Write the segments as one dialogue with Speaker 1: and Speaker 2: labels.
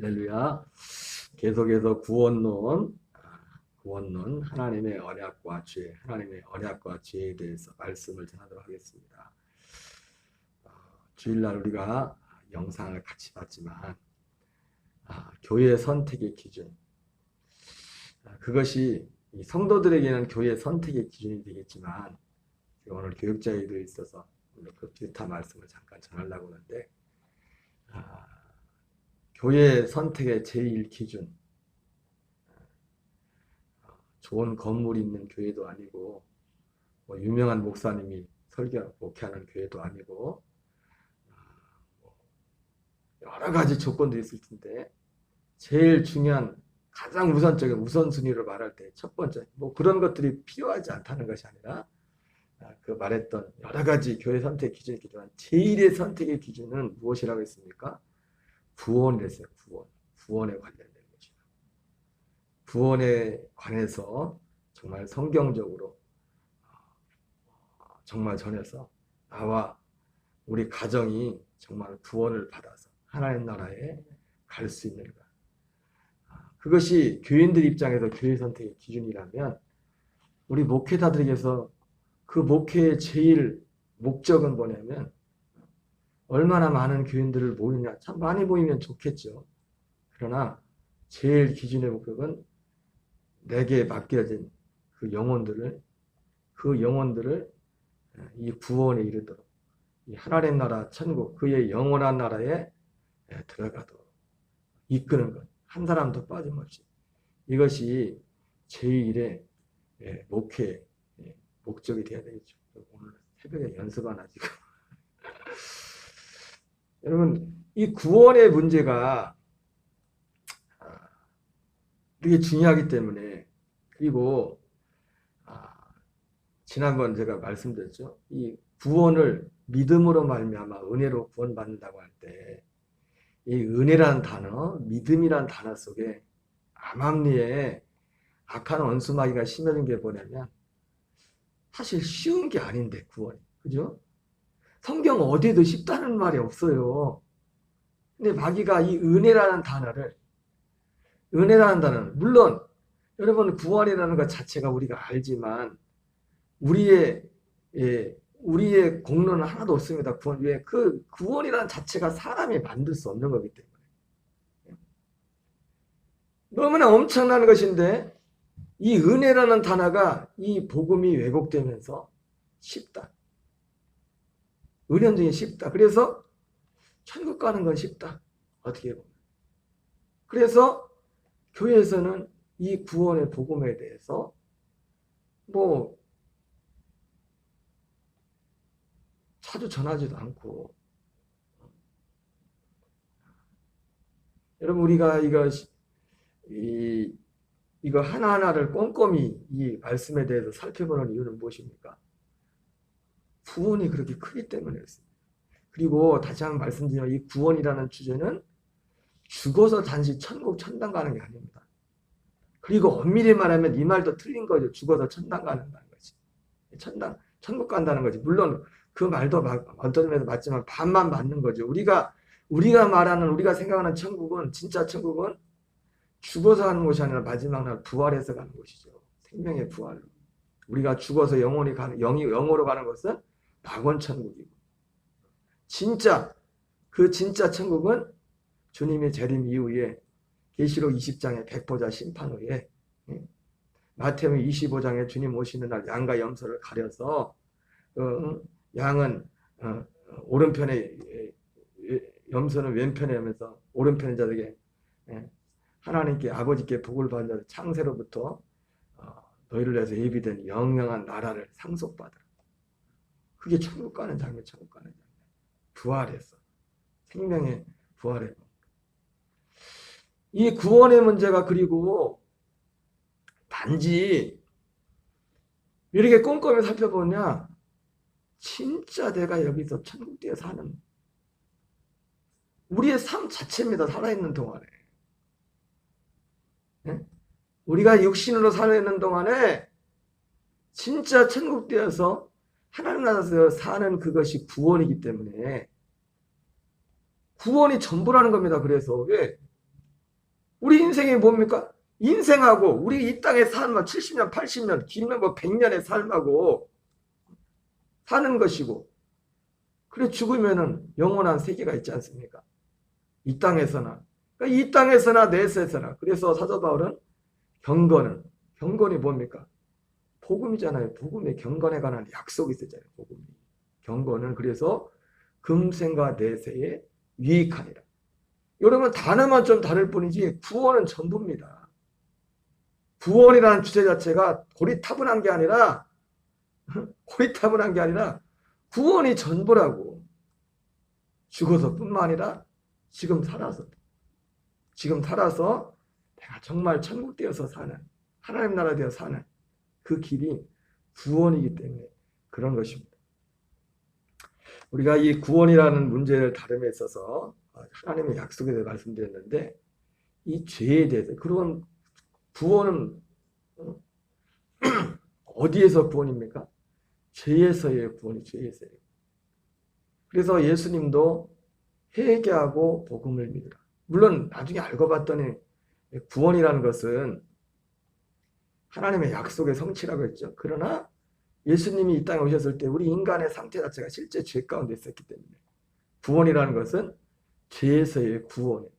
Speaker 1: 할렐루야. 계속해서 구원론, 하나님의 언약과 죄에 대해서 말씀을 전하도록 하겠습니다. 주일날 우리가 영상을 같이 봤지만, 교회 선택의 기준, 그것이 성도들에게는 교회 선택의 기준이 되겠지만, 오늘 교육자에도 있어서 그 비슷한 말씀을 잠깐 전하려고 하는데, 교회 선택의 제1 기준, 좋은 건물이 있는 교회도 아니고 유명한 목사님이 목회하는 교회도 아니고 여러 가지 조건도 있을 텐데 제일 중요한 가장 우선적인 우선순위로 말할 때 첫 번째 그런 것들이 필요하지 않다는 것이 아니라 그 말했던 여러 가지 교회 선택 기준이 있지만 제1의 선택의 기준은 무엇이라고 했습니까? 구원이랬어요. 구원에 관련된 것이죠. 구원에 관해서 정말 성경적으로 정말 전해서 나와 우리 가정이 정말 구원을 받아서 하나님 나라에 갈 수 있는 것. 그것이 교인들 입장에서 교회 선택의 기준이라면 우리 목회자들에게서 그 목회의 제일 목적은 뭐냐면 얼마나 많은 교인들을 모이냐. 참 많이 모이면 좋겠죠. 그러나 제일 기준의 목적은 내게 맡겨진 그 영혼들을 이 구원에 이르도록 이 하나님 나라 천국 그의 영원한 나라에 들어가도록 이끄는 것. 한 사람도 빠짐없이. 이것이 제1의 목회 목적이 되어야 되겠죠. 오늘 새벽에 연습 하나 지금. 여러분, 이 구원의 문제가 되게 중요하기 때문에, 그리고 지난번 제가 말씀드렸죠. 이 구원을 믿음으로 말미암아 은혜로 구원받는다고 할 때 이 은혜라는 단어, 믿음이라는 단어 속에 암암리에 악한 원수마귀가 심어진 게 뭐냐면 사실 쉬운 게 아닌데 구원이. 그죠? 성경 어디에도 쉽다는 말이 없어요. 근데 마귀가 이 은혜라는 단어를 물론 여러분 구원이라는 것 자체가 우리가 알지만 우리의 공로는 하나도 없습니다. 그 구원이라는 자체가 사람이 만들 수 없는 거기 때문에 너무나 엄청난 것인데 이 은혜라는 단어가 이 복음이 왜곡되면서 쉽다. 은연중에 쉽다. 그래서 천국 가는 건 쉽다. 어떻게 보면. 그래서 교회에서는 이 구원의 복음에 대해서 자주 전하지도 않고 여러분 우리가 이거 하나하나를 꼼꼼히 이 말씀에 대해서 살펴보는 이유는 무엇입니까? 구원이 그렇게 크기 때문이었습니다. 그리고 다시 한번 말씀드리면 이 구원이라는 주제는 죽어서 단지 천국 천당 가는 게 아닙니다. 그리고 엄밀히 말하면 이 말도 틀린 거죠. 죽어서 천당 가는 거지. 천국 간다는 거지. 물론 그 말도 어떤 면에서 맞지만 반만 맞는 거죠. 우리가 생각하는 천국은 진짜 천국은 죽어서 가는 곳이 아니라 마지막 날 부활해서 가는 곳이죠. 생명의 부활로. 우리가 죽어서 영으로 가는 것은 낙원 천국이고 진짜 천국은 주님의 재림 이후에 계시록 20장의 백보자 심판 후에 마태복음 25장에 주님 오시는 날 양과 염소를 가려서 양은 오른편에 염소는 왼편에 하면서 오른편의 자들에게 하나님께 아버지께 복을 받은 자들 창세로부터 너희를 위해서 예비된 영영한 나라를 상속받으라. 그게 천국 가는 장면. 부활했어. 생명의 부활의 이 구원의 문제가 그리고 단지 이렇게 꼼꼼히 살펴보냐 진짜 내가 여기서 천국에 사는 우리의 삶 자체입니다. 살아있는 동안에. 우리가 육신으로 살아있는 동안에 진짜 천국되어서 하나님 나라에서 사는 그것이 구원이기 때문에 구원이 전부라는 겁니다. 그래서 왜? 우리 인생이 뭡니까? 인생하고 우리 이 땅의 삶, 70년, 80년, 길면 뭐 100년의 삶하고 사는 것이고, 그래 죽으면은 영원한 세계가 있지 않습니까? 이 땅에서나. 그러니까 이 땅에서나 내세서나. 그래서 사도 바울은 경건이 뭡니까? 복음이잖아요. 복음의 경건에 관한 약속이 있었잖아요. 복음이. 경건은 그래서 금생과 내세에 유익하니라. 여러분 단어만 좀 다를 뿐이지 구원은 전부입니다. 구원이라는 주제 자체가 고리타분한 게 아니라 구원이 전부라고. 죽어서뿐만 아니라 지금 살아서 내가 정말 천국 되어서 사는, 하나님 나라 되어 사는 그 길이 구원이기 때문에 그런 것입니다. 우리가 이 구원이라는 문제를 다룸에 있어서 하나님의 약속에 대해 말씀드렸는데, 이 죄에 대해서, 그런 구원은 어디에서 구원입니까? 죄에서의 구원이 죄에서예요. 그래서 예수님도 회개하고 복음을 믿으라. 물론 나중에 알고 봤더니 구원이라는 것은 하나님의 약속의 성취라고 했죠. 그러나 예수님이 이 땅에 오셨을 때 우리 인간의 상태 자체가 실제 죄 가운데 있었기 때문에 구원이라는 것은 죄에서의 구원이에요.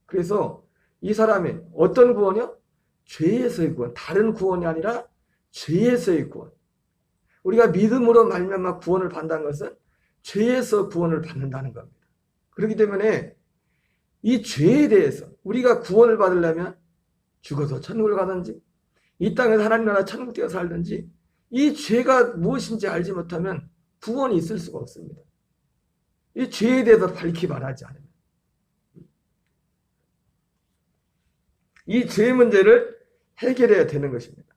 Speaker 1: 그래서 이 사람이 어떤 구원이요? 죄에서의 구원. 다른 구원이 아니라 죄에서의 구원. 우리가 믿음으로 말미암아 구원을 받는다는 것은 죄에서 구원을 받는다는 겁니다. 그렇기 때문에 이 죄에 대해서 우리가 구원을 받으려면 죽어서 천국을 가든지 이 땅에서 하나님 나라 천국 되어 살든지 이 죄가 무엇인지 알지 못하면 구원이 있을 수가 없습니다. 이 죄에 대해서 밝히 말하지 않으면. 이 죄 문제를 해결해야 되는 것입니다.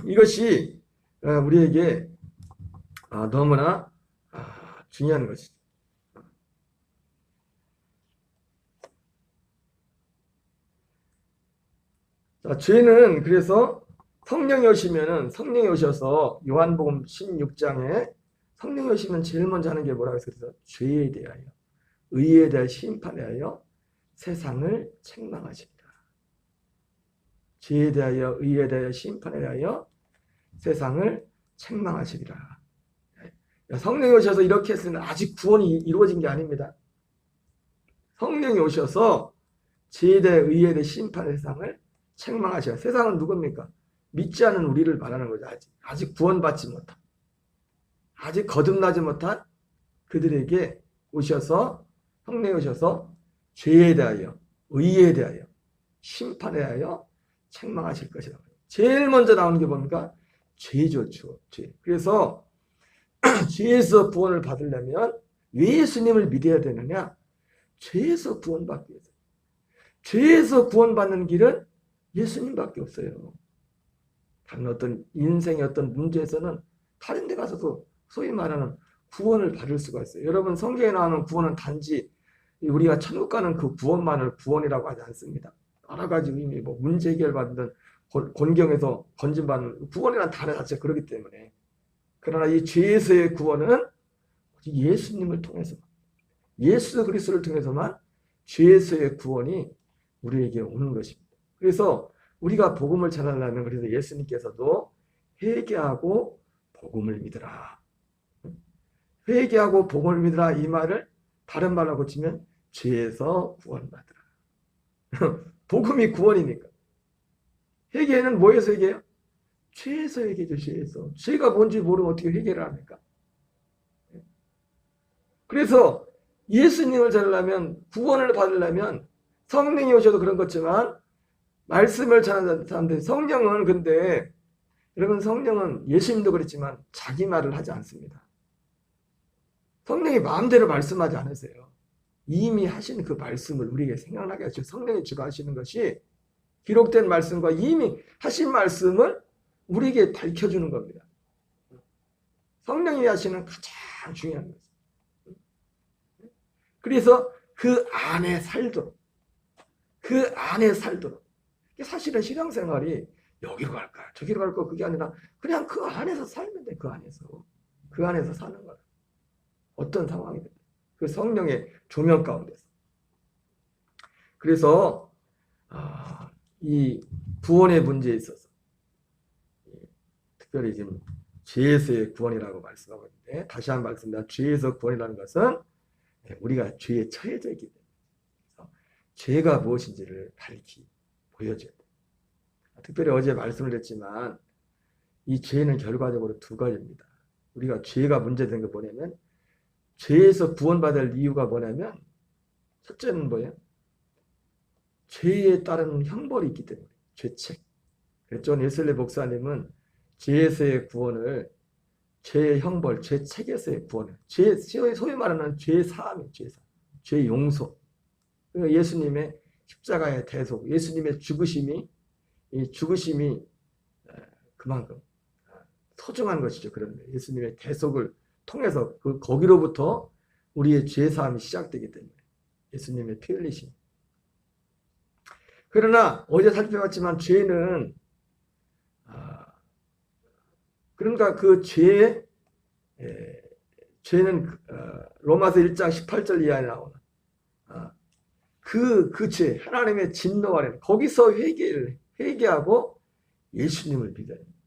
Speaker 1: 이것이 우리에게 너무나 중요한 것이죠. 자, 죄는 그래서 성령이 오셔서 요한복음 16장에 성령이 오시면 제일 먼저 하는 게 뭐라고 했어요? 죄에 대하여, 의에 대하여, 심판에 대하여 세상을 책망하십니다. 죄에 대하여, 의에 대하여, 심판에 대하여 세상을 책망하시리라. 성령이 오셔서 이렇게 했으면 아직 구원이 이루어진 게 아닙니다. 성령이 오셔서 죄에 대해, 의에 대해, 심판의 세상을 책망하셔. 세상은 누굽니까? 믿지 않은 우리를 말하는 거죠. 아직 구원받지 못한, 아직 거듭나지 못한 그들에게 오셔서, 성령이 오셔서 죄에 대하여, 의에 대하여, 심판에 대하여 책망하실 것이다. 제일 먼저 나오는 게 뭡니까? 죄죠, 죄. 그래서 죄에서 구원을 받으려면 왜 예수님을 믿어야 되느냐? 죄에서 구원받기 위해서. 죄에서 구원받는 길은 예수님밖에 없어요. 다른 어떤 인생의 어떤 문제에서는 다른 데 가서도 소위 말하는 구원을 받을 수가 있어요. 여러분, 성경에 나오는 구원은 단지 우리가 천국 가는 그 구원만을 구원이라고 하지 않습니다. 여러 가지 의미, 문제 해결 받는, 곤경에서 건진받는 구원이라는 단어 자체가 그렇기 때문에. 그러나 이 죄에서의 구원은 예수님을 통해서, 예수 그리스도를 통해서만 죄에서의 구원이 우리에게 오는 것입니다. 그래서 우리가 복음을 전하려면, 그래서 예수님께서도 회개하고 복음을 믿으라. 회개하고 복음을 믿으라, 이 말을 다른 말로 고치면 죄에서 구원받으라. 복음이 구원이니까. 회개는 뭐에서 회개해요? 죄에서 회개죠. 죄에서. 죄가 뭔지 모르면 어떻게 회개를 합니까? 그래서 예수님을 전하려면, 구원을 받으려면 성령이 오셔도 그런 것지만 말씀을 전하는 사람들, 성령은, 근데 여러분, 성령은 예수님도 그랬지만 자기 말을 하지 않습니다. 성령이 마음대로 말씀하지 않으세요. 이미 하신 그 말씀을 우리에게 생각나게 하시고, 성령이 주가 하시는 것이 기록된 말씀과 이미 하신 말씀을 우리에게 밝혀주는 겁니다. 성령이 하시는 가장 중요한 것입니다. 그래서 그 안에 살도록, 사실은 신앙생활이 여기로 갈까 저기로 갈까 그게 아니라 그냥 그 안에서 살면 돼. 그 안에서 사는 거야. 어떤 상황이든 그 성령의 조명 가운데서. 그래서 이 구원의 문제에 있어서 특별히 지금 죄에서의 구원이라고 말씀하고 있는데, 다시 한번 말씀드립니다. 죄에서 구원이라는 것은 우리가 죄에 처해져 있기 때문에 죄가 무엇인지를 밝히 보여줘야 돼요. 특별히 어제 말씀을 드렸지만 이 죄는 결과적으로 두 가지입니다. 우리가 죄가 문제된 게 뭐냐면, 죄에서 구원받을 이유가 뭐냐면, 첫째는 뭐예요? 죄에 따른 형벌이 있기 때문에, 죄책. 존 웨슬리 목사님은 죄에서의 구원을 죄의 형벌, 죄책에서의 구원을, 소위 말하는 죄 사함이에요. 죄 용서. 예수님의 십자가의 대속, 예수님의 죽으심이, 이 죽으심이 그만큼 소중한 것이죠. 그런데 예수님의 대속을 통해서 거기로부터 우리의 죄 사함이 시작되기 때문에 예수님의 피 흘리심. 그러나 어제 살펴봤지만 죄는 그러니까 그 죄는 로마서 1장 18절 이하에 나오는 그 죄, 하나님의 진노 아래 거기서 회개하고 예수님을 믿어야 됩니다.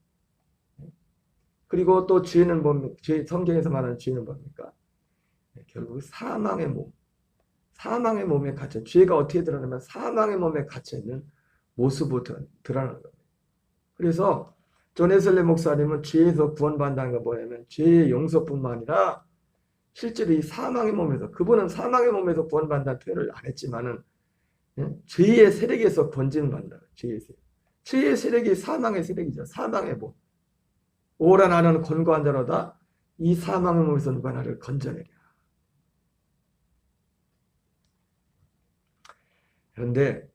Speaker 1: 그리고 또 죄는 뭡니까? 성경에서 말하는 죄는 뭡니까? 결국 사망의 몸에 갇혀, 죄가 어떻게 드러나면 사망의 몸에 갇혀 있는 모습으로 드러나는 겁니다. 그래서 존 웨슬리 목사님은 죄에서 구원받는다는 건 뭐냐면 죄의 용서뿐만 아니라 실제로 이 사망의 몸에서, 그분은 사망의 몸에서 구원받는다는 표현을 안 했지만은 죄의 세력에서 건짐을 받는다. 죄의 세력이 사망의 세력이죠. 사망의 몸. 오라 나는 권고한 자로다. 이 사망의 몸에서 누가 나를 건져내랴. 그런데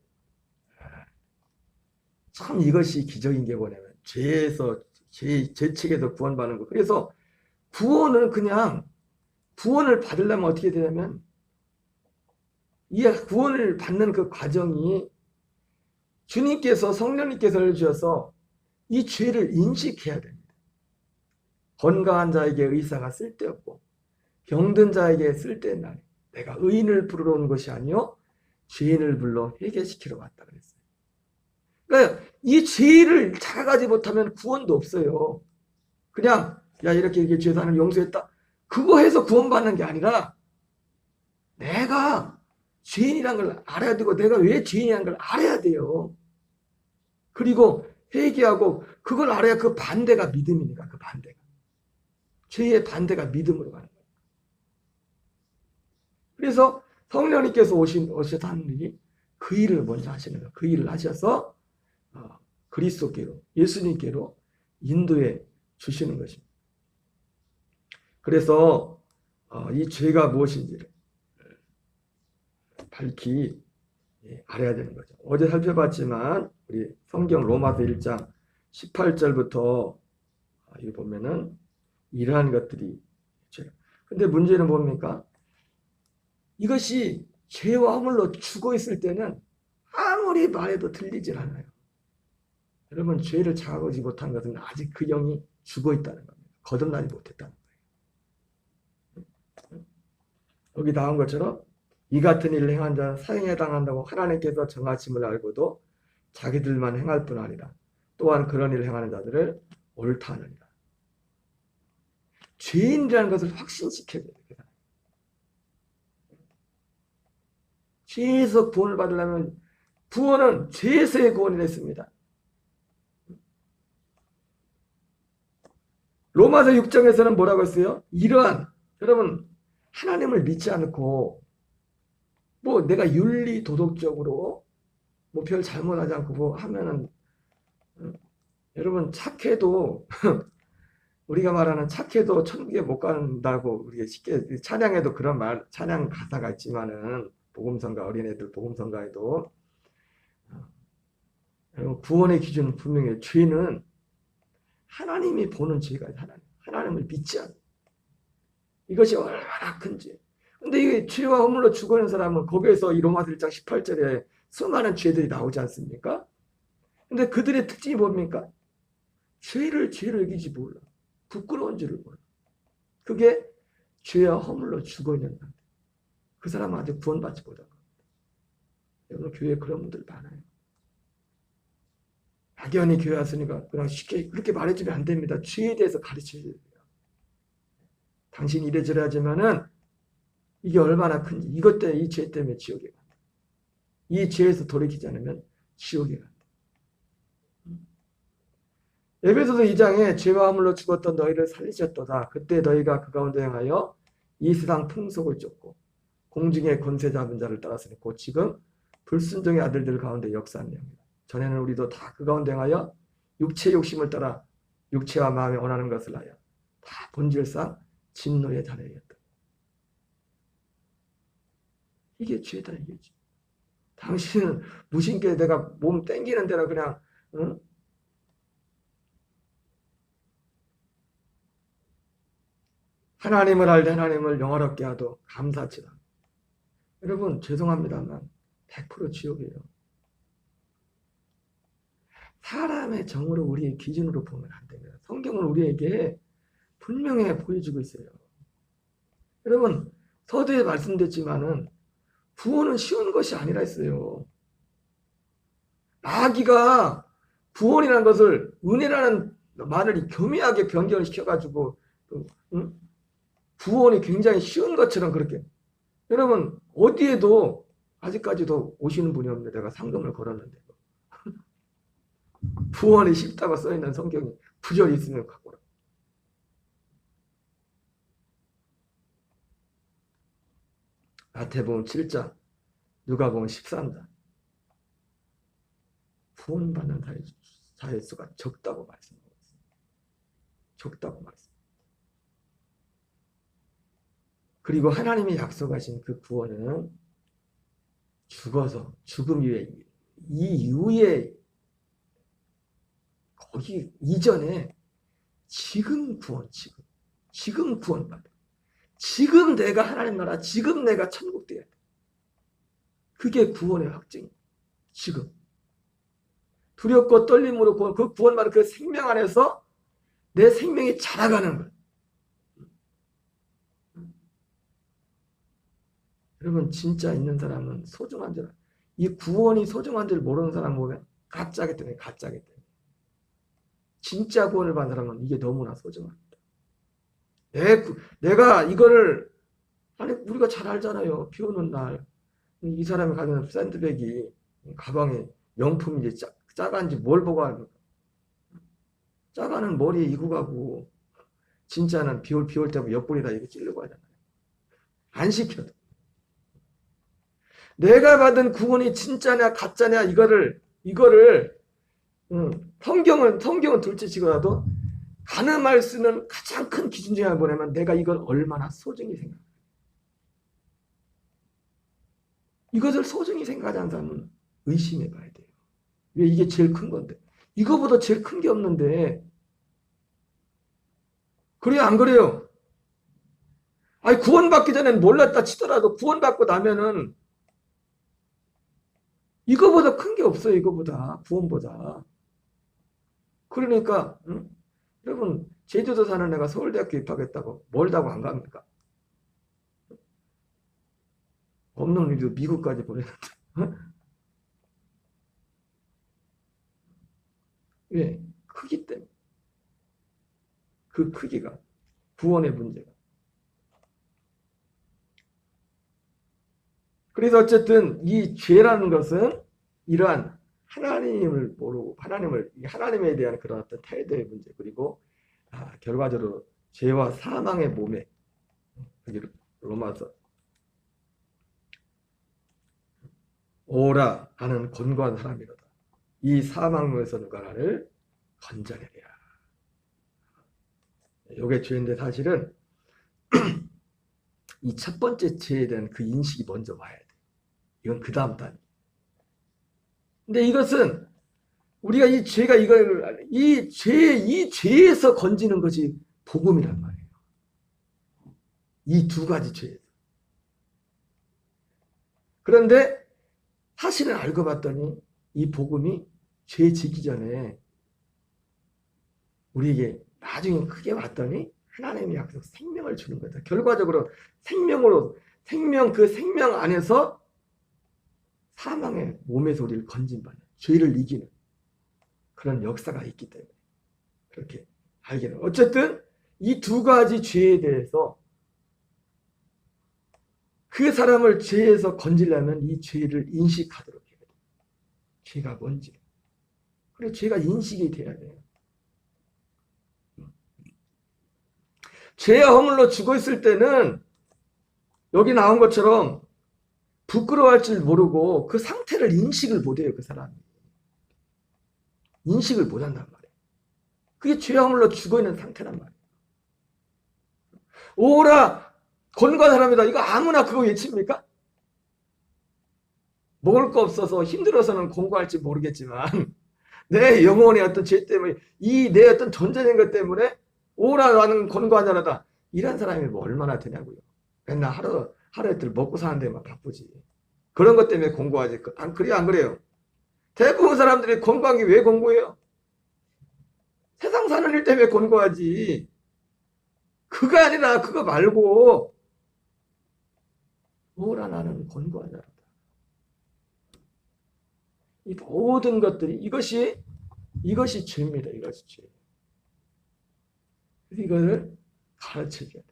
Speaker 1: 참 이것이 기적인 게 뭐냐면 죄책에서 구원받는 거. 그래서 구원을 받으려면 어떻게 되냐면 이 구원을 받는 그 과정이 주님께서, 성령님께서 주셔서 이 죄를 인식해야 됩니다. 건강한 자에게 의사가 쓸데없고 병든 자에게 쓸데있나니 내가 의인을 부르러 온 것이 아니요 죄인을 불러 회개시키러 왔다 그랬어요. 그러니까 이 죄를 자각하지 못하면 구원도 없어요. 그냥 이렇게 죄사는 용서했다, 그거 해서 구원받는 게 아니라 내가 죄인이란 걸 알아야 되고 내가 왜 죄인이란 걸 알아야 돼요. 그리고 회개하고 그걸 알아야 그 반대가 믿음이니까, 그 반대가. 죄의 반대가 믿음으로 가는 거예요. 그래서 성령님께서 오셔서 하는 일이 그 일을 먼저 하시는 거예요. 그 일을 하셔서 그리스도께로, 예수님께로 인도해 주시는 것입니다. 그래서 이 죄가 무엇인지를 밝히 알아야 되는 거죠. 어제 살펴봤지만 우리 성경 로마서 1장 18절부터 여기 보면은 이러한 것들이 죄. 근데 문제는 뭡니까? 이것이 죄와 허물로 죽어 있을 때는 아무리 말해도 들리질 않아요. 여러분, 죄를 자각하지 못한 것은 아직 그 영이 죽어 있다는 겁니다. 거듭나지 못했다는 거예요. 여기 나온 것처럼 이 같은 일을 행한 자는 사형에 당한다고 하나님께서 정하심을 알고도 자기들만 행할 뿐 아니라 또한 그런 일을 행하는 자들을 옳다 하느니라. 죄인이라는 것을 확신시켜야 돼요. 죄에서 구원을 받으려면 구원은 죄에서의 구원이 됐습니다. 로마서 6장에서는 뭐라고 했어요? 여러분, 하나님을 믿지 않고 내가 윤리 도덕적으로 별 잘못하지 않고 하면은 여러분, 착해도 우리가 말하는 착해도 천국에 못 간다고 우리가 쉽게, 찬양에도 그런 찬양 가사가 있지만은, 복음성가, 어린애들 복음성가에도 구원의 기준은 분명히 죄는 하나님이 보는 죄가 하나님을 믿지 않는 이것이 얼마나 큰 죄. 근데 이게 죄와 허물로 죽어있는 사람은 거기에서 이 로마서 1장 18절에 수많은 죄들이 나오지 않습니까? 근데 그들의 특징이 뭡니까? 죄를 여기지 몰라. 부끄러운 줄을 몰라. 그게 죄와 허물로 죽어있는 사람. 그 사람은 아직 구원받지 못한 겁니다. 여러분, 교회에 그런 분들 많아요. 막연히 교회 왔으니까 그냥 쉽게 그렇게 말해주면 안 됩니다. 죄에 대해서 가르쳐줘야 돼요. 당신 이래저래 하지만은 이게 얼마나 큰지, 이것 때문에, 이 죄 때문에 지옥에 간다. 이 죄에서 돌이키지 않으면 지옥에 간다. 에베소서 2장에 죄와 허물로 죽었던 너희를 살리셨도다. 그때 너희가 그 가운데 행하여 이 세상 풍속을 쫓고 공중의 권세 잡은 자를 따랐으니 곧 지금 불순종의 아들들 가운데 역사한 내용이다. 전에는 우리도 다 그 가운데 행하여 육체 욕심을 따라 육체와 마음에 원하는 것을 하여 다 본질상 진노의 자녀였다. 이게 죄다, 이게 죄. 당신은 무신께 내가 몸 땡기는 대로 그냥 응? 하나님을 알되 하나님을 영화롭게 하도 감사치다. 여러분 죄송합니다만 100% 지옥이에요. 사람의 정으로 우리의 기준으로 보면 안 됩니다. 성경은 우리에게 분명히 보여주고 있어요. 여러분 서두에 말씀드렸지만은 구원은 쉬운 것이 아니라 했어요. 마귀가 구원이라는 것을 은혜라는 말을 교묘하게 변경을 시켜가지고 응? 구원이 굉장히 쉬운 것처럼 그렇게. 여러분 어디에도 아직까지도 오시는 분이 없는데 내가 상금을 걸었는데 구원이 쉽다고 써있는 성경이 구절이 있으면 갖고 오라. 마태복음 7장, 누가복음 13장. 구원받는 자의 수가 적다고 말씀하고 있습니다. 적다고 말씀. 그리고 하나님이 약속하신 그 구원은 죽어서 죽음 이후에 이 이후에 거기 이전에 지금 구원, 지금 구원받아. 지금 내가 하나님 나라, 지금 내가 천국 돼야 돼. 그게 구원의 확증이에요. 지금. 두렵고 떨림으로 그 구원받은 그 생명 안에서 내 생명이 자라가는 거예요. 여러분 진짜 있는 사람은 소중한 줄, 이 구원이 소중한 줄 모르는 사람 보면 가짜기 때문에. 진짜 구원을 받은 사람은 이게 너무나 소중합니다. 내가 이거를, 아니 우리가 잘 알잖아요. 비 오는 날 이 사람이 가진 샌드백이 가방에 명품인지 작은지 뭘 보고 합니까? 작아는 머리에 이고 가고 진짜는 비 올 때면 옆구리에다 이렇게 찌르고 하잖아요. 안 시켜도. 내가 받은 구원이 진짜냐 가짜냐 이거를 성경은 둘째치고라도 가늠할 수 있는 가장 큰 기준 중에 하나 뭐냐면 내가 이걸 얼마나 소중히 생각해. 이것을 소중히 생각하지 않는 사람은 의심해 봐야 돼요. 왜? 이게 제일 큰 건데. 이거보다 제일 큰 게 없는데. 그래요 안 그래요? 아니 구원받기 전에는 몰랐다 치더라도 구원받고 나면은 이거보다 큰 게 없어요. 이거보다. 구원보다. 그러니까 여러분 제주도 사는 애가 서울대학교 입학했다고 멀다고 안 갑니까? 없는 일도 미국까지 보내는데. 왜? 크기 때문에. 그 크기가 구원의 문제가. 그래서 어쨌든 이 죄라는 것은 이러한 하나님을 모르고 하나님에 대한 그런 어떤 태도의 문제, 그리고 결과적으로 죄와 사망의 몸에, 여기 로마서 오라 하는 곤고한 사람이로다. 이 사망에서 누가 나를 건져내랴. 이게 죄인데 사실은 이 첫 번째 죄에 대한 그 인식이 먼저 와야 돼. 이건 그 다음 단계. 근데 이것은 우리가 이 죄에서 건지는 것이 복음이란 말이에요. 이 두 가지 죄에서. 그런데 사실은 알고 봤더니 이 복음이 죄 지기 전에 우리에게 나중에 크게 왔더니 하나님의 약속 생명을 주는 거다. 결과적으로 그 생명 안에서 사망의 몸에서 우리를 건진받는, 죄를 이기는 그런 역사가 있기 때문에 그렇게 알게 돼요. 어쨌든 이 두 가지 죄에 대해서 그 사람을 죄에서 건지려면 이 죄를 인식하도록 해야 돼요. 죄가 뭔지. 그리고 죄가 인식이 돼야 돼요. 죄에 허물러 죽어 있을 때는 여기 나온 것처럼 부끄러워할 줄 모르고 그 상태를 인식을 못해요. 그 사람이. 인식을 못한단 말이에요. 그게 죄에 허물러 죽어 있는 상태란 말이에요. 오라 권고한 사람이다. 이거 아무나 그거 외칩니까? 먹을 거 없어서 힘들어서는 권고할지 모르겠지만 내 영혼의 어떤 죄 때문에 이 내 어떤 전제된 것 때문에 오라 나는 권고한 자라다. 이런 사람이 뭐 얼마나 되냐고요. 맨날 하루 이틀 먹고 사는 데만 바쁘지. 그런 것 때문에 권고하지. 안 그래요? 안 그래요? 대부분 사람들이 권고한 게 왜 권고해요? 세상 사는 일 때문에 권고하지. 그거 아니라 그거 말고 오라 나는 권고한 자라다. 이 모든 것들이 이것이 죄입니다. 이것이 죄. 그래서 이것을 가르쳐줘야 돼.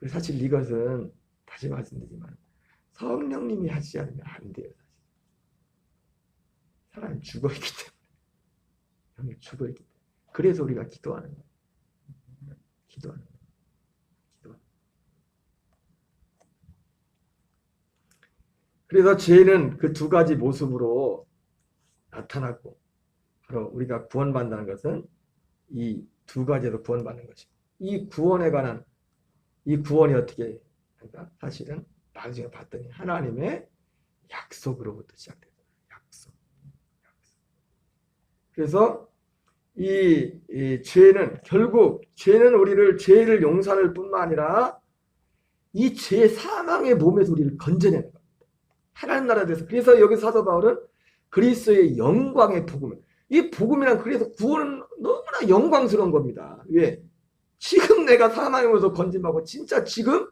Speaker 1: 사실 이것은 다시 말씀드리지만 성령님이 하시지 않으면 안 돼요. 사실. 사람이 죽어있기 때문에. 영이 죽어있기 때문에. 그래서 우리가 기도하는 거예요. 기도하는 거예요. 그래서 죄는 그 두 가지 모습으로 나타났고 바로 우리가 구원받는다는 것은 이 두 가지에서 구원받는 것이고 이 구원에 관한 이 구원이 어떻게 할까? 사실은 나중에 봤더니 하나님의 약속으로부터 시작돼요. 약속. 그래서 이 죄는 결국 죄는 우리를 죄를 용서할 뿐만 아니라 이 죄 사망의 몸에서 우리를 건져내는 겁니다. 하나님 나라에 대해서. 그래서 여기 사도 바울은 그리스도의 영광의 복음. 이 복음이란 그래서 구원은 너무나 영광스러운 겁니다. 왜? 지금 내가 사망의 몸에서 건짐받고 진짜 지금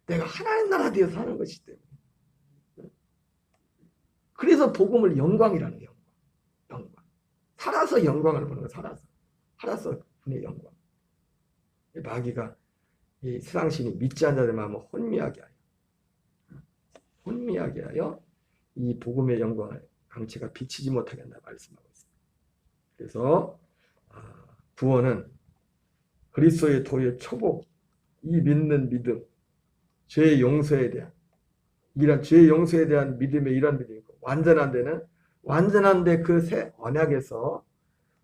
Speaker 1: 내가 하나님 나라 되어 사는 것이기 때문에. 그래서 복음을 영광이라는 거예요. 영광. 살아서 영광을 보는 거예요. 살아서 분의 영광. 마귀가 이 세상신이 믿지 않는 자들의 마음을 혼미하게 하여 이 복음의 영광을 강체가 비치지 못하게 한다 말씀하고 있습니다. 그래서 구원은 그리스도의 도의 초복, 이 믿는 믿음, 죄의 용서에 대한 이런 죄의 용서에 대한 믿음의 이런 믿음이고 완전한 데는 그 새 언약에서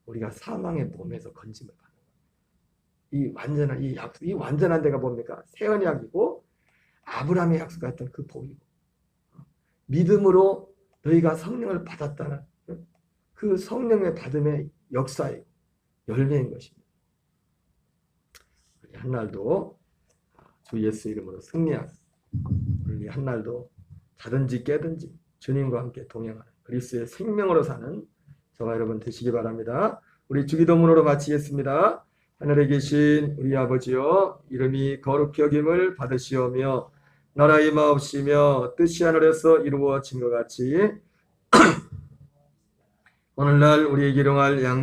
Speaker 1: 우리가 사망의 몸에서 건짐을 받는 거예요. 이 완전한 이 약속, 이 완전한 데가 뭡니까? 새 언약이고 아브라함의 약속했던 그 복이고 믿음으로 너희가 성령을 받았다는 그 성령의 받음의 역사이고 열매인 것입니다. 우리 한날도 주 예수 이름으로 승리하고 우리 한날도 자든지 깨든지 주님과 함께 동행하는 그리스도의 생명으로 사는 저와 여러분 되시기 바랍니다. 우리 주기도문으로 마치겠습니다. 하늘에 계신 우리 아버지여 이름이 거룩히 여김을 받으시오며 나라의 마옵시며 뜻이 하늘에서 이루어진 것 같이 오늘날 우리에게 일용할 양